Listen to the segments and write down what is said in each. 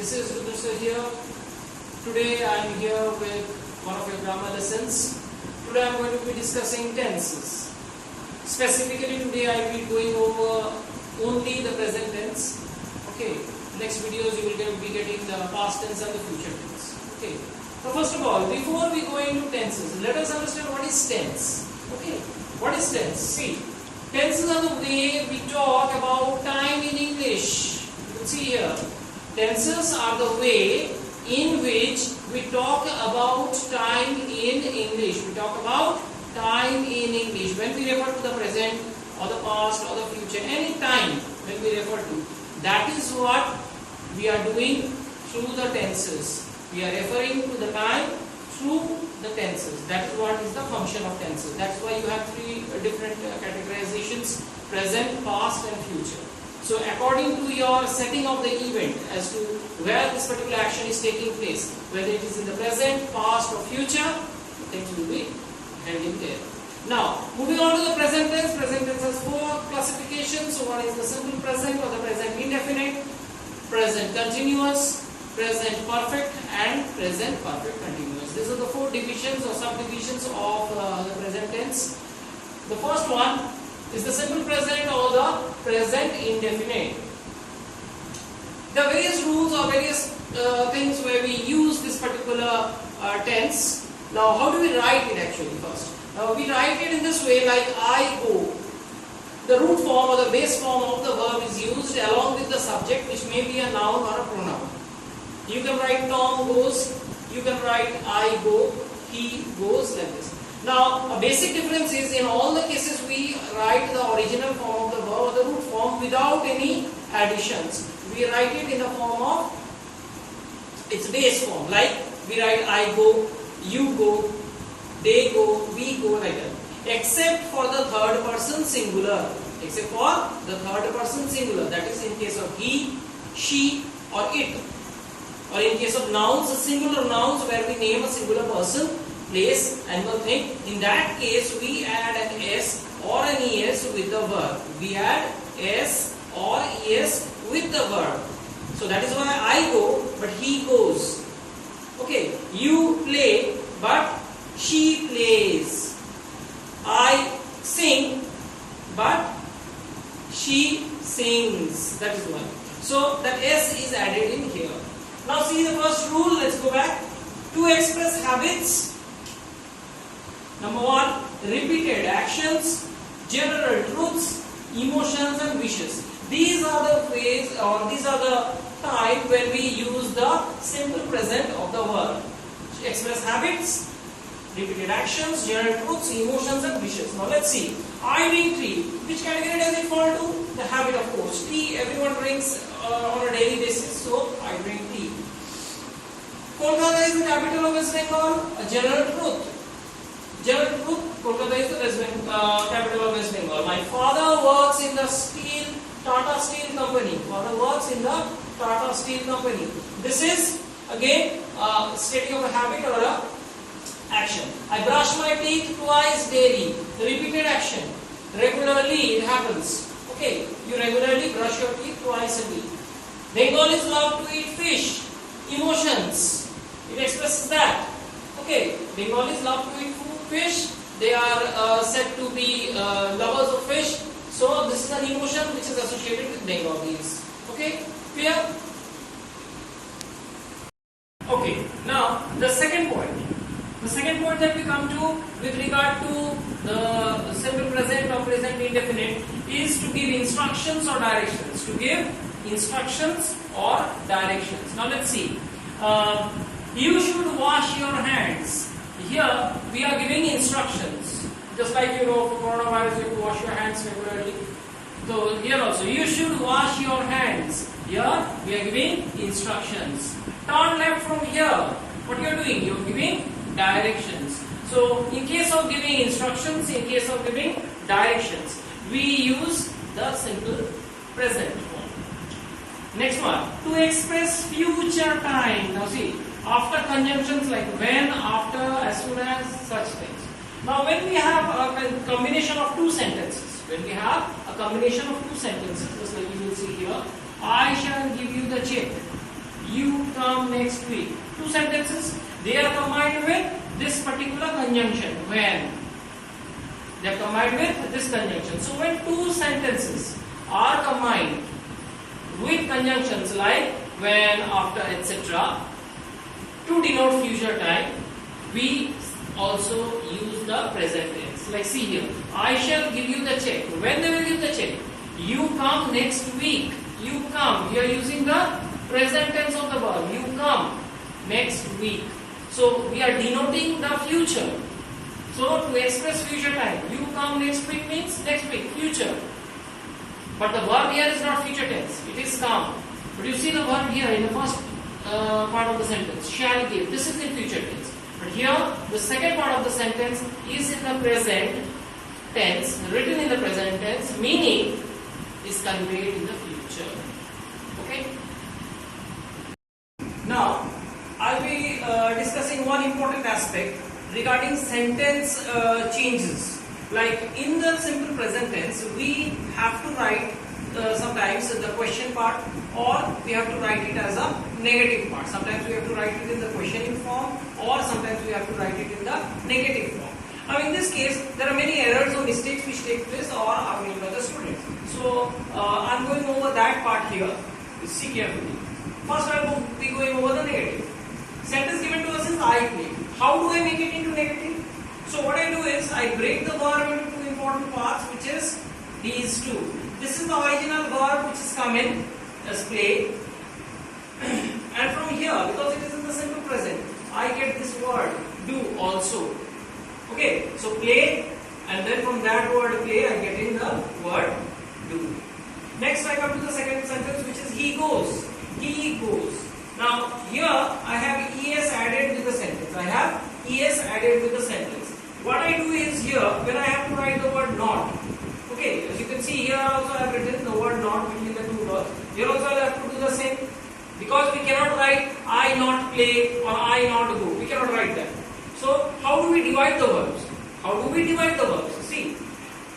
This is Rudrasha here. Today I am here with one of your grammar lessons. Today I am going to be discussing tenses. Specifically today I will be going over only the present tense. Okay. Next videos you will be getting the past tense and the future tense. Okay. So first of all, before we go into tenses, let us understand what is tense. Okay. What is tense? See, tenses are the way we talk about time in English. You can see here. Tenses are the way in which we talk about time in English. We talk about time in English. When we refer to the present or the past or the future, any time when we refer to, that is what we are doing through the tenses. We are referring to the time through the tenses. That is what is the function of tenses. That's why you have three different categorizations: present, past and future. So according to your setting of the event as to where this particular action is taking place, whether it is in the present, past or future, things will be held in there. Now, moving on to the present tense. Present tense has four classifications. So one is the simple present or the present indefinite, present continuous, present perfect and present perfect continuous. These are the four divisions or subdivisions of the present tense. The first one is the simple present or the present indefinite. There are various rules or various things where we use this particular tense. Now, how do we write it actually first? We write it in this way, like I go. The root form or the base form of the verb is used along with the subject, which may be a noun or a pronoun. You can write Tom goes, you can write I go, he goes, like this. Now, a basic difference is in all the cases we write the original form of the verb or the root form without any additions. We write it in the form of its base form, like we write I go, you go, they go, we go, like that. Except for the third person singular. Except for the third person singular. That is in case of he, she or it. Or in case of nouns, singular nouns where we name a singular person, place, animal, thing. In that case, we add an S or an ES with the verb. We add S or ES with the verb. So that is why I go, but he goes. Okay, you play, but she plays. I sing, but she sings. That is why. So that S is added in here. Now see the first rule. Let's go back. To express habits. Number one, repeated actions, general truths, emotions and wishes. These are the ways or these are the time when we use the simple present of the verb. To express habits, repeated actions, general truths, emotions and wishes. Now let's see. I drink tea. Which category does it fall to? The habit, of course. Tea everyone drinks on a daily basis. So I drink tea. Kolkata is the capital of West Bengal. A general truth. General truth. Kolkata is the capital of West Bengal. My father works in the Tata Steel Company. Father works in the Tata Steel Company. This is again stating of a habit or a action. I brush my teeth twice daily. The repeated action. Regularly it happens. Okay, you regularly brush your teeth twice a week. Bengalis love to eat fish. Emotions. It expresses that. Okay, Bengalis love to eat fish. They are said to be lovers of fish. So this is an emotion which is associated with Bengalis. Okay, clear? Okay, now the second point. The second point that we come to with regard to the simple present or present indefinite is to give instructions or directions. To give instructions or directions. Now let's see. You should wash your hands. Here we are giving instructions. Just like for coronavirus, you have to wash your hands regularly. So here also, you should wash your hands. Here we are giving instructions. Turn left from here. What you are doing? You are giving directions. So in case of giving instructions, in case of giving directions, we use the simple present form. Next one, to express future time. Now see, after conjunctions like when, after, as soon as, such things. Now when we have a combination of two sentences, just like you will see here, I shall give you the check. you come next week. Two sentences, they are combined with this particular conjunction, when. They are combined with this conjunction. So when two sentences are combined with conjunctions like when, after, etc., to denote future time, we also use the present tense. Like see here, I shall give you the check. When they will give the check? You come next week. You come. We are using the present tense of the verb. You come next week. So we are denoting the future. So to express future time, you come next week means next week, future. But the verb here is not future tense. It is come. But you see the verb here in the first part of the sentence, shall give. This is in future tense. But here, the second part of the sentence is in the present tense, written in the present tense, meaning is conveyed in the future. Okay? Now, I'll be discussing one important aspect regarding sentence changes. Like in the simple present tense, we have to write sometimes the question part, or we have to write it as a negative part. Sometimes we have to write it in the questioning form, or sometimes we have to write it in the negative form. Now in this case, there are many errors or mistakes which take place or are made by the students. So I'm going over that part here. See carefully. First I will be going over the negative. Sentence given to us is I play. How do I make it into negative? So what I do is I break the verb into two important parts, which is these two. This is the original verb which is come in as play, and from here, because it is in the simple present, I get this word do also. Okay, so play, and then from that word play I get in the word do. Next I come to the second sentence, which is he goes. He goes. Now here I have es added with the sentence. I have es added with the sentence. What I do is here, when I have to write the word not. Okay, as you can see here also I have written the word not between the two verbs. Here also I have to do the same. Because we cannot write I not play or I not go. We cannot write that. So how do we divide the verbs? How do we divide the verbs? See,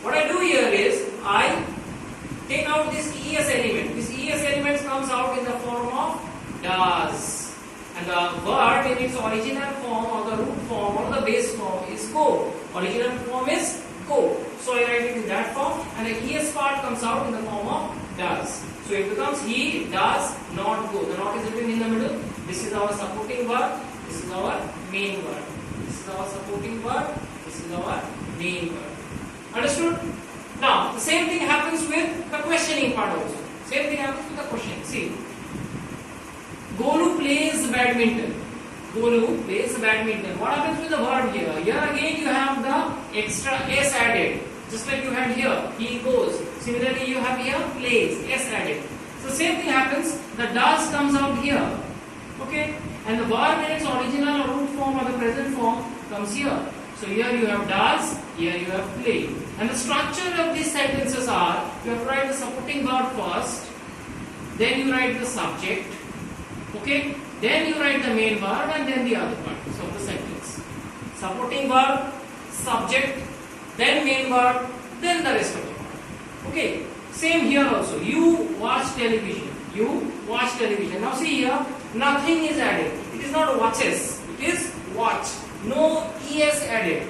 what I do here is I take out this es element. This es element comes out in the form of does. And the verb in its original form or the root form or the base form is go. Original form is go. So I write it in that form, and the es part comes out in the form of does. So it becomes he does not go. The not is written in the middle. This is our supporting verb. This is our main verb. This is our supporting verb. This is our main verb. Understood? Now the same thing happens with the questioning part also. Same thing happens with the question. See, Golu plays badminton. Golu plays badminton. What happens with the verb here? Here again you have the extra s added. Just like you had here, he goes. Similarly, you have here plays, s added. So same thing happens. The does comes out here. Okay, and the verb in its original or root form or the present form comes here. So here you have does, here you have play. And the structure of these sentences are: you have to write the supporting verb first, then you write the subject. Okay, then you write the main verb, and then the other part of the sentence. Supporting verb, subject, then main verb, then the rest of the part. Okay, same here also. You watch television. You watch television. Now see here, nothing is added. It is not watches. It is watch. No es added.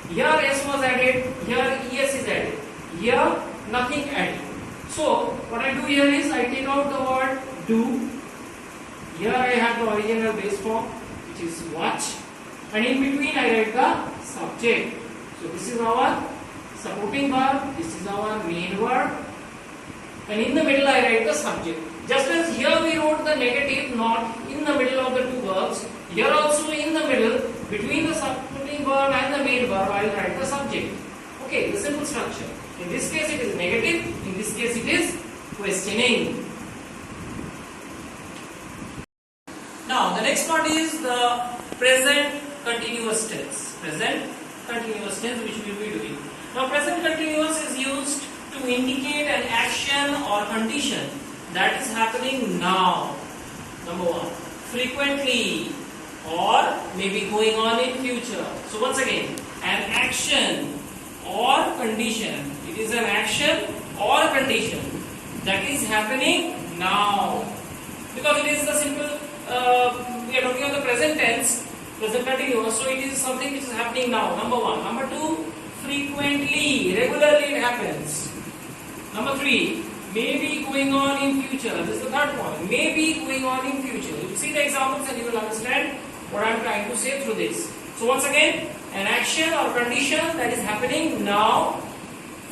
Here s was added. Here es is added. Here nothing added. So what I do here is I take out the word do. Here I have the original base form, which is watch, and in between I write the subject. So this is our supporting verb, this is our main verb, and in the middle I write the subject. Just as here we wrote the negative not in the middle of the two verbs, here also in the middle, between the supporting verb and the main verb, I will write the subject. Okay, the simple structure. In this case it is negative, in this case it is questioning. Now the next part is the present continuous tense. Present continuous tense, which we will be doing. Now present continuous is used to indicate an action or condition that is happening now. Number one, frequently, or maybe going on in future. So once again, an action or condition. It is an action or condition that is happening now. Because it is the simple we are talking about the present tense, present continuous, so it is something which is happening now, number one. Number two, frequently, regularly it happens. Number three, may be going on in future. This is the third point. May be going on in future. You see the examples and you will understand what I am trying to say through this. So once again, an action or condition that is happening now,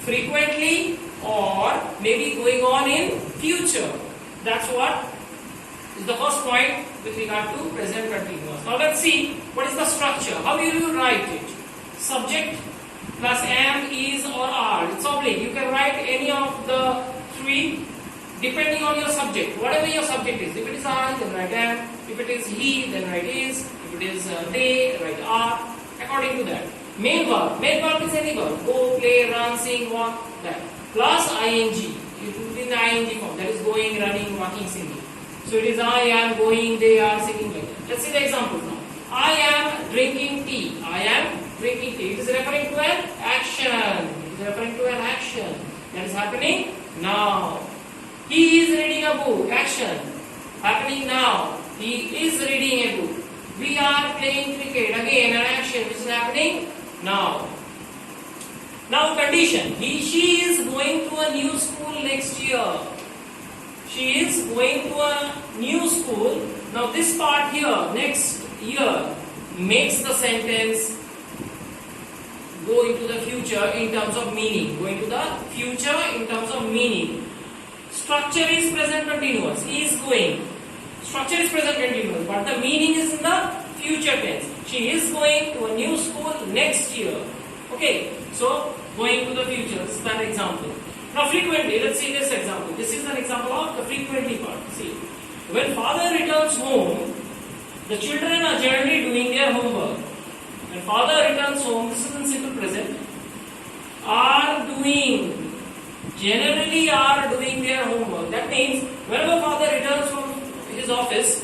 frequently, or may be going on in future. That's what is the first point with regard to present continuous. Now let's see what is the structure. How will you write it? Subject plus am, is or are. It's oblique. You can write any of the three depending on your subject. Whatever your subject is. If it is I, then write am. If it is he, then write is. If it is they, write are. According to that. Main verb. Main verb is any verb. Go, play, run, sing, walk. That. Plus ing. You put it in ing form. That is going, running, walking, singing. So it is I am going, they are singing like that. Let's see the example now. I am drinking tea. I am drinking tea. It is referring to an action. It is referring to an action that is happening now. He is reading a book. Action happening now. He is reading a book. We are playing cricket. Again, an action which is happening now. Now condition. She is going to a new school next year. She is going to a new school. Now this part here, next year, makes the sentence go into the future in terms of meaning. Go into the future in terms of meaning. Structure is present continuous. Is going. Structure is present continuous, but the meaning is in the future tense. She is going to a new school next year. Okay, so going to the future. This is that example. Now frequently, let's see this example. This is an example of the frequently part. See, when father returns home, the children are generally doing their homework. When father returns home, this is in simple present, are doing, generally are doing their homework. That means, whenever father returns from his office,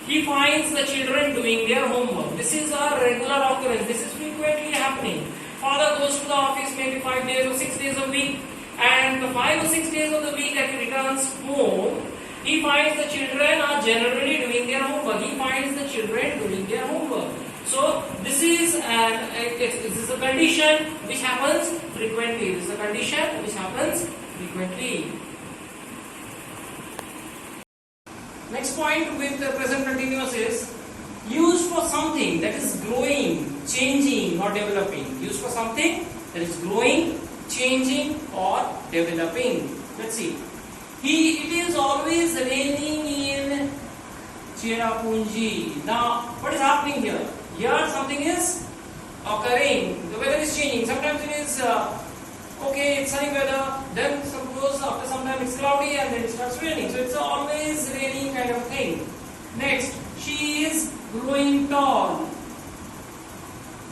he finds the children doing their homework. This is a regular occurrence. This is frequently happening. Father goes to the office maybe 5 days or 6 days a week, and the 5 or 6 days of the week that he returns home, he finds the children are generally doing their homework. He finds the children doing their homework. So this is a condition which happens frequently. This is a condition which happens frequently. Next point with the present continuous is used for something that is growing, changing or developing. Used for something that is growing, changing or developing. Let's see. It is always raining in Cherrapunji. Now, what is happening here? Here something is occurring. The weather is changing. Sometimes it is okay, it's sunny weather. Then suppose after some time it's cloudy and then it starts raining. So it's always raining kind of thing. Next, she is growing tall.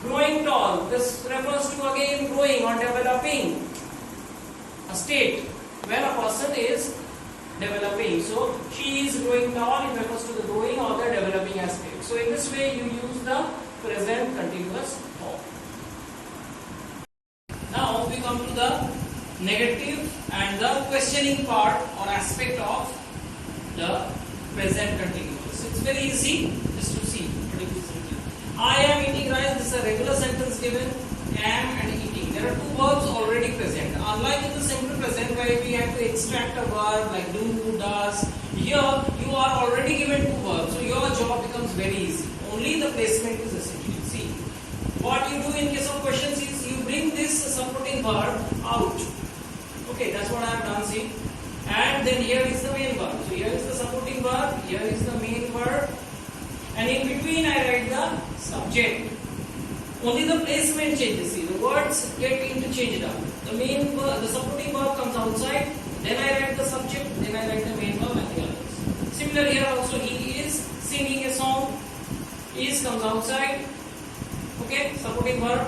Growing tall. This refers to again growing or developing. A state when a person is developing. So she is growing tall, it refers to the growing or the developing aspect. So in this way you use the present continuous form. Now we come to the negative and the questioning part or aspect of the present continuous. It's very easy just to see. I am eating rice. This is a regular sentence given. Am and eating. There are two verbs already present. Unlike in the simple present where we have to extract a verb like do, does, here you are already given two verbs. So your job becomes very easy. Only the placement is essential. See, what you do in case of questions is you bring this supporting verb out. Okay, that's what I have done. See, and then here is the main verb. So here is the supporting verb. Here is the main verb. And in between I write the subject. Only the placement changes. See, the words get interchanged up. The main verb, the supporting verb comes outside. Then I write the subject. Then I write the main verb and the others. Similar here also, he is singing a song. Is comes outside. Okay, supporting verb.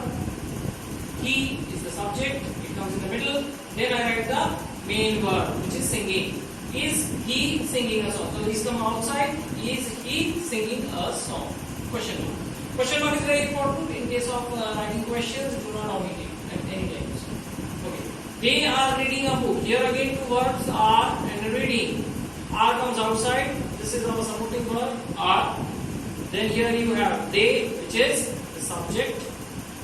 He is the subject. It comes in the middle. Then I write the main verb, which is singing. Is he singing a song? So he's come outside. Is he singing a song? Question mark. Question mark is very important in case of writing questions. Do not omit it at any time. Okay. They are reading a book. Here again two verbs are and reading. Are comes outside. this is our supporting verb are. Then here you have they, which is the subject.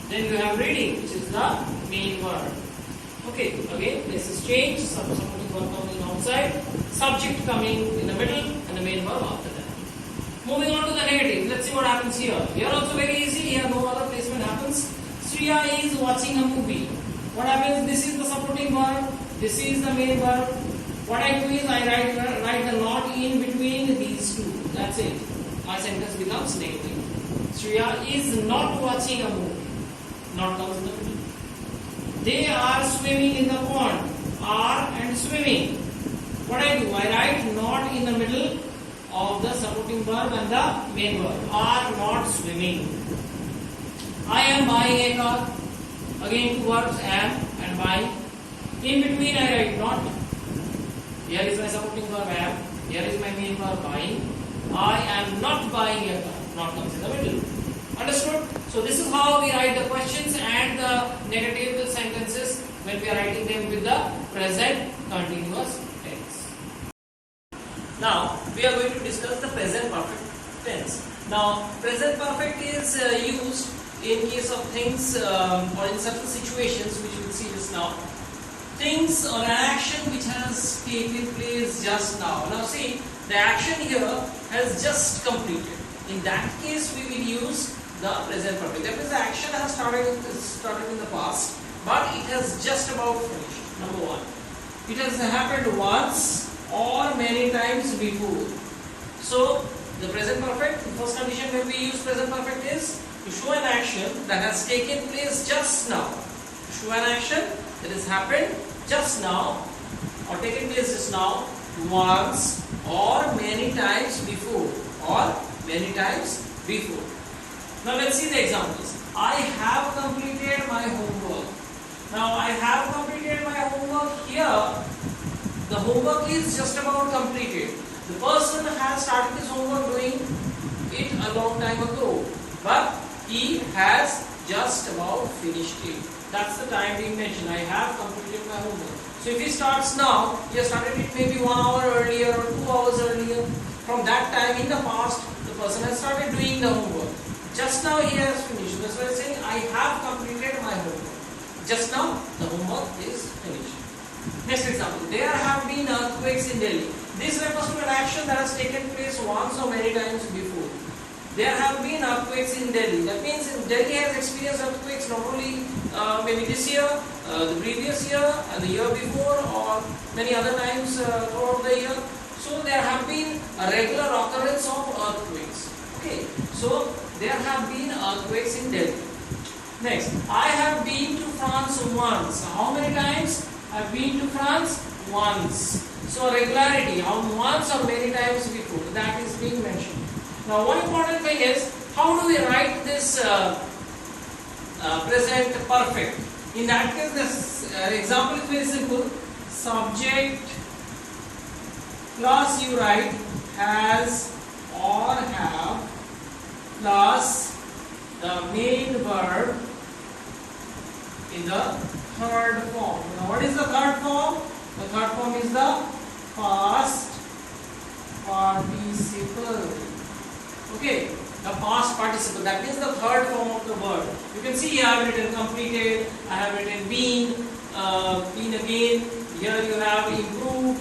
Then you have reading, which is the main verb. Okay, again places change, supporting verb coming outside, subject coming in the middle, and the main verb after that. Moving on to the negative, let's see what happens here. Here also very easy, here no other placement happens. Shriya is watching a movie. What happens? This is the supporting verb, this is the main verb. What I do is I write the not in between these two. That's it. My sentence becomes negative. Shriya is not watching a movie. Not comes in the middle. They are swimming in the pond. Are and swimming. What I do? I write not in the middle of the supporting verb and the main verb. Are not swimming. I am buying a car. Again two verbs, am and buying. In between I write not. Here is my supporting verb am. Here is my main verb buying. I am not buying a car. Not comes in the middle. Understood? So this is how we write the questions and the negative sentences when we are writing them with the present continuous tense. Now we are going to discuss the present perfect tense. Now present perfect is used in case of things or in certain situations which we will see just now. Things or an action which has taken place just now. Now see, the action here has just completed. In that case we will use the present perfect. That means the action has started in the past, but it has just about finished. Number one, it has happened once or many times before. So the present perfect, the first condition when we use present perfect is to show an action that has taken place just now. To show an action that has happened just now or taken place just now, once or many times before, or many times before. Now let's see the examples. I have completed my homework. Now I have completed my homework. Here the homework is just about completed. The person has started his homework doing it a long time ago, but he has just about finished it. That's the time being mentioned. I have completed my homework. So if he starts now, he has started it maybe 1 hour earlier or 2 hours earlier. From that time in the past, the person has started doing the homework. Just now he has finished. That's why I am saying I have completed my homework. Just now the homework is finished. Next example. There have been earthquakes in Delhi. This refers to an action that has taken place once or many times before. There have been earthquakes in Delhi. That means Delhi has experienced earthquakes not only maybe this year, the previous year, and the year before, or many other times throughout the year. So there have been a regular occurrence of earthquakes. Okay. So there have been earthquakes in Delhi. Next, I have been to France once. How many times? I have been to France once. So regularity, how once or many times before, that is being mentioned. Now one important thing is, how do we write this present perfect? In that case, this example is very simple. Subject plus you write has or have plus the main verb in the third form. Now what is the third form? The third form is the past participle. Okay, the past participle, that means the third form of the word. You can see I have written completed, I have written been, been again, here you have improved,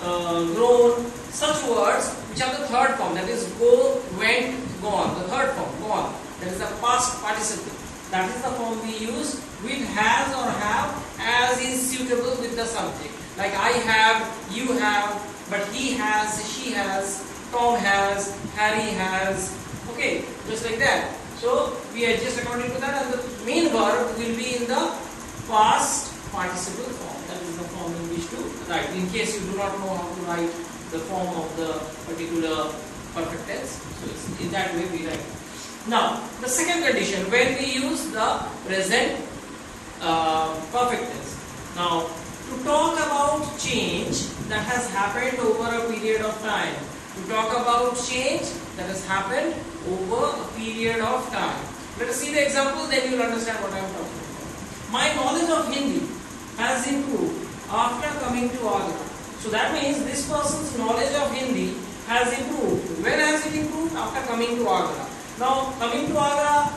grown, such words which are the third form, that is go, went, gone, the third form, gone, that is the past participle. That is the form we use with has or have as is suitable with the subject. Like I have, you have, but he has, she has, Tom has, Harry has, okay, just like that. So we adjust according to that, and the main verb will be in the past participle form. That is the form in which to write. In case you do not know how to write the form of the particular perfect tense, so it's in that way we write. Now the second condition, when we use the present perfect tense. Now to talk about change that has happened over a period of time. To talk about change that has happened over a period of time. Let us see the example, then you will understand what I am talking about. My knowledge of Hindi has improved after coming to Agra. So that means this person's knowledge of Hindi has improved. When has it improved? After coming to Agra. Now, coming to Agra,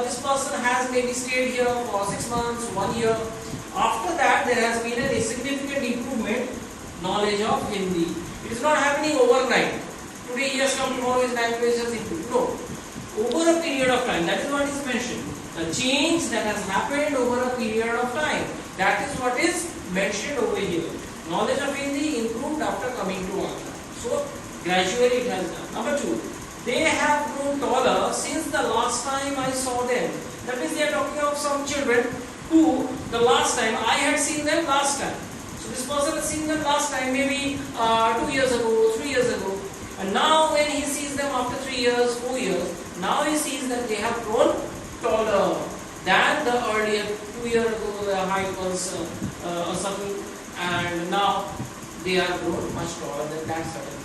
this person has maybe stayed here for 6 months, 1 year. After that, there has been a significant improvement, knowledge of Hindi. It is not happening overnight. Today he has come, tomorrow his language has improved. No. Over a period of time, that is what is mentioned. The change that has happened over a period of time. That is what is mentioned over here. Knowledge of Hindi improved after coming to Agra. So, gradually it has done. Number 2. They have grown taller since the last time I saw them. That means they are talking of some children who the last time I had seen them last time. So this person has seen them last time, maybe 2 years ago, 3 years ago. And now when he sees them after 3 years, 4 years, now he sees that they have grown taller than the earlier 2 years ago. The height was a certain, and now they are grown much taller than that certain.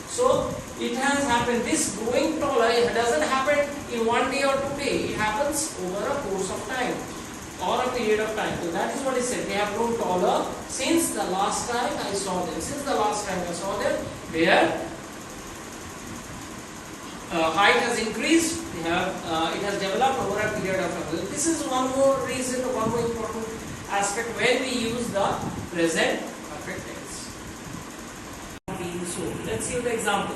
So it has happened. This growing taller, it doesn't happen in 1 day or 2 days. It happens over a course of time or a period of time. So that is what is said. They have grown taller since the last time I saw them. Since the last time I saw them, their height has increased. They have, it has developed over a period of time. This is one more reason, one more important aspect when we use the present perfect tense. So let's see the example.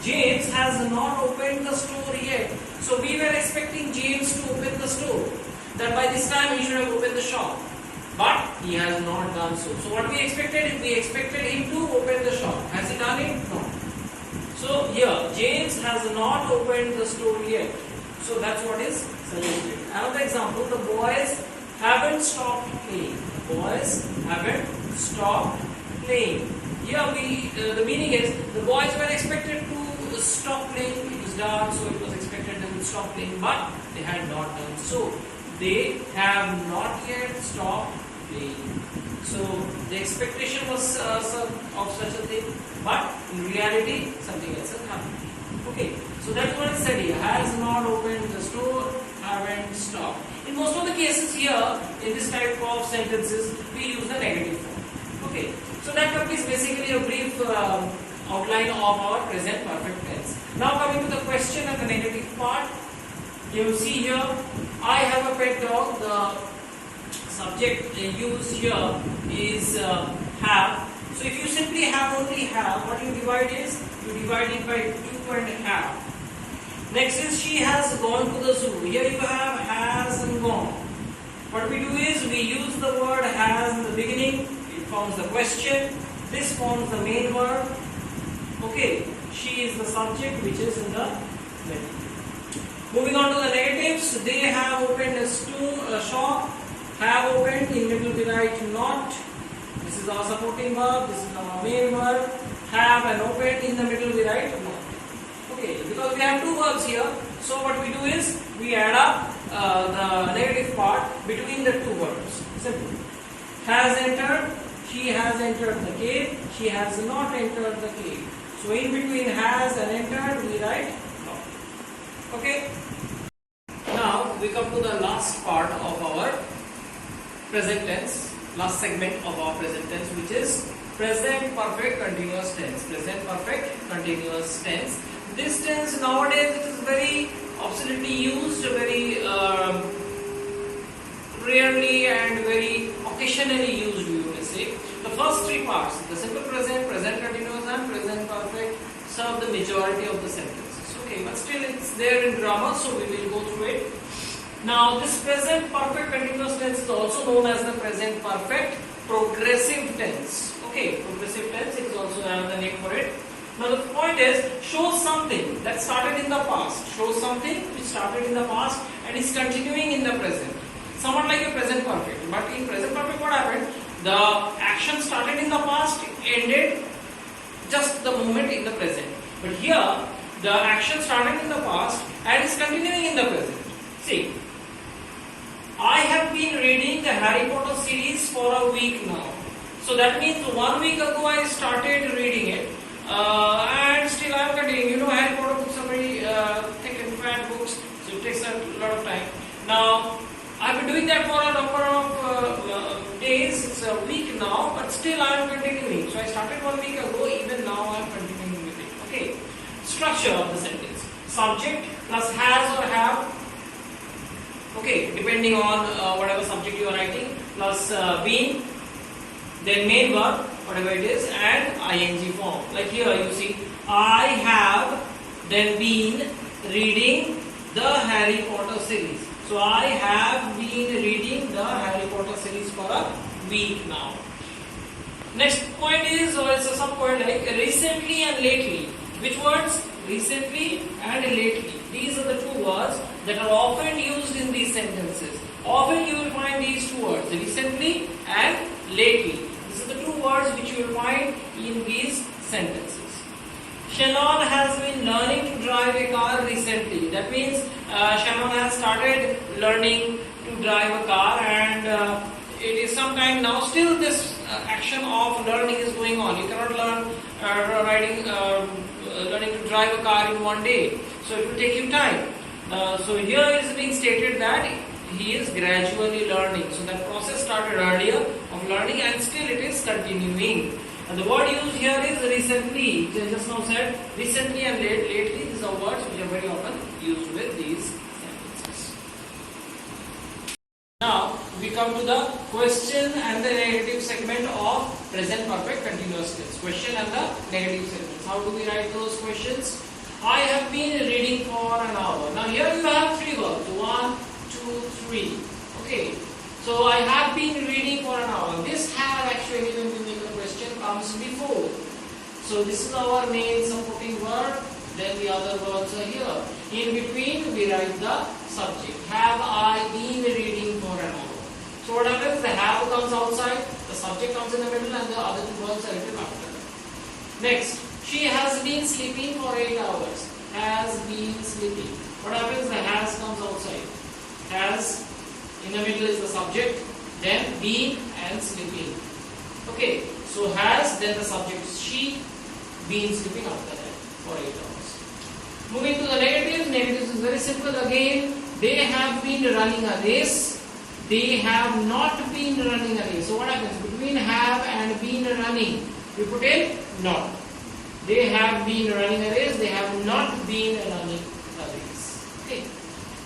James has not opened the store yet. So we were expecting James to open the store. That by this time he should have opened the shop. But he has not done so. So what we expected is we expected him to open the shop. Has he done it? No. So here James has not opened the store yet. So that's what is suggested. Another example, the boys haven't stopped playing. The boys haven't stopped playing. Here the meaning is the boys were expected to stop playing. It was dark, so it was expected they would stop playing, but they had not done so. They have not yet stopped playing. So the expectation was of such a thing, but in reality something else has happened. Okay, so that's what is said here. Has not opened the store, haven't stopped. In most of the cases here, in this type of sentences, we use the negative form. Okay, so that is basically a brief outline of our present perfect tense. Now coming to the question and the negative part, you will see here, I have a pet dog. The subject used here is have. So if you simply have only have, what you divide is, you divide it by 2 and have. Next is she has gone to the zoo. Here you have has and gone. What we do is we use the word has in the beginning. It forms the question. This forms the main verb. Okay, she is the subject which is in the middle. Moving on to the negatives. They have opened a shop. Have opened, in middle we write not. This is our supporting verb. This is our main verb. Have and opened, in the middle we write not. Okay, because we have two verbs here, so what we do is we add up the negative part between the two verbs. Simple. Has entered, she has entered the cave, she has not entered the cave. So in between has and entered we write not. Okay. Now we come to the last part of our present tense, last segment of our present tense, which is present perfect continuous tense. Present perfect continuous tense. This tense nowadays it is very obsoletely used, very rarely and very occasionally used, you may say. The first three parts, the simple present, present continuous and present perfect, serve the majority of the sentences. Okay, but still it's there in grammar, so we will go through it. Now this present perfect continuous tense is also known as the present perfect progressive tense. Okay, progressive tense, it is also another name for it. Now the point is, show something that started in the past. Show something which started in the past and is continuing in the present. Somewhat like a present perfect. But in present perfect what happened? The action started in the past, ended just the moment in the present. But here, the action started in the past and is continuing in the present. See, I have been reading the Harry Potter series for a week now. So that means 1 week ago I started reading it. And still I am continuing. You know, Harry Potter books are very thick and fat books, so it takes a lot of time. Now, I have been doing that for a number of days. It's a week now, but still I am continuing. So I started 1 week ago. Even now I am continuing with it. Okay. structure of the sentence. Subject plus has or have, okay, depending on whatever subject you are writing, plus been, then main verb, whatever it is, and ing form. Like here you see, I have then been reading the Harry Potter series. So I have been reading the Harry Potter series for a week now. Next point is, or it's a sub point like recently and lately. Which words? Recently and lately. These are the two words that are often used in these sentences. Often you will find these two words, recently and lately. These are the two words which you will find in these sentences. Shannon has been learning to drive a car recently. That means Shannon has started learning to drive a car, and it is some time now. Still, this action of learning is going on. You cannot learn learning to drive a car in one day. So it will take you time. So here it is being stated that he is gradually learning. So that process started earlier of learning, and still it is continuing. And the word used here is recently. I just now said recently and lately. These are words which are very often used with these sentences. Now we come to the question and the negative segment of present perfect continuous tense. Question and the negative segments. How do we write those questions? I have been reading for an hour. Now here you have three verbs. 1, 2, 3. Okay. So I have been reading for an hour. This have actually, when we make a question, comes before. So this is our main supporting verb. Then the other verbs are here. In between we write the subject. Have I been reading for an hour? So what happens? The have comes outside, the subject comes in the middle, and the other two verbs are written after that. Next, she has been sleeping for 8 hours. Has been sleeping. What happens? The has comes outside. Has, in the middle is the subject, then been and sleeping. Okay, so has, then the subject she, been sleeping after that for 8 hours. Moving to the negatives. Negatives is very simple again. They have been running a race. They have not been running a race. So what happens? Between have and been running, we put in not. They have been running a race. They have not been running a race. Okay.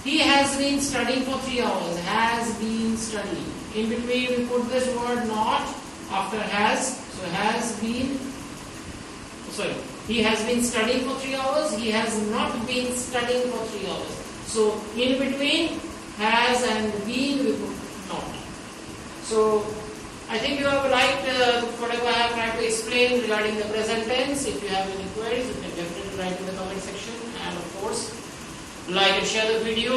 He has been studying for 3 hours. Has been studying. In between we put this word not after has. So has been, sorry, he has been studying for 3 hours. He has not been studying for 3 hours. So in between has and been we put not. So I think you have liked whatever I have tried to explain regarding the present tense. If you have any queries, you can definitely write in the comment section. And of course, like and share the video.